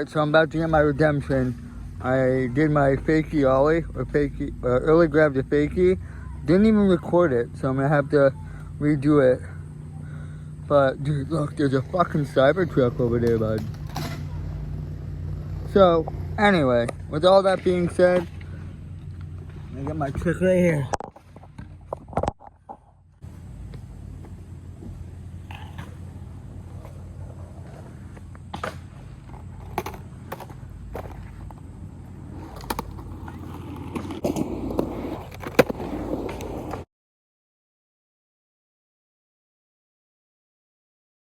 Alright, so I'm about to get my redemption. I did my fakie ollie, or early grabbed a fakie. Didn't even record it, so I'm gonna have to redo it. But dude, look, there's a fucking Cybertruck over there, bud. So, anyway, with all that being said, I'm gonna get my trick right here.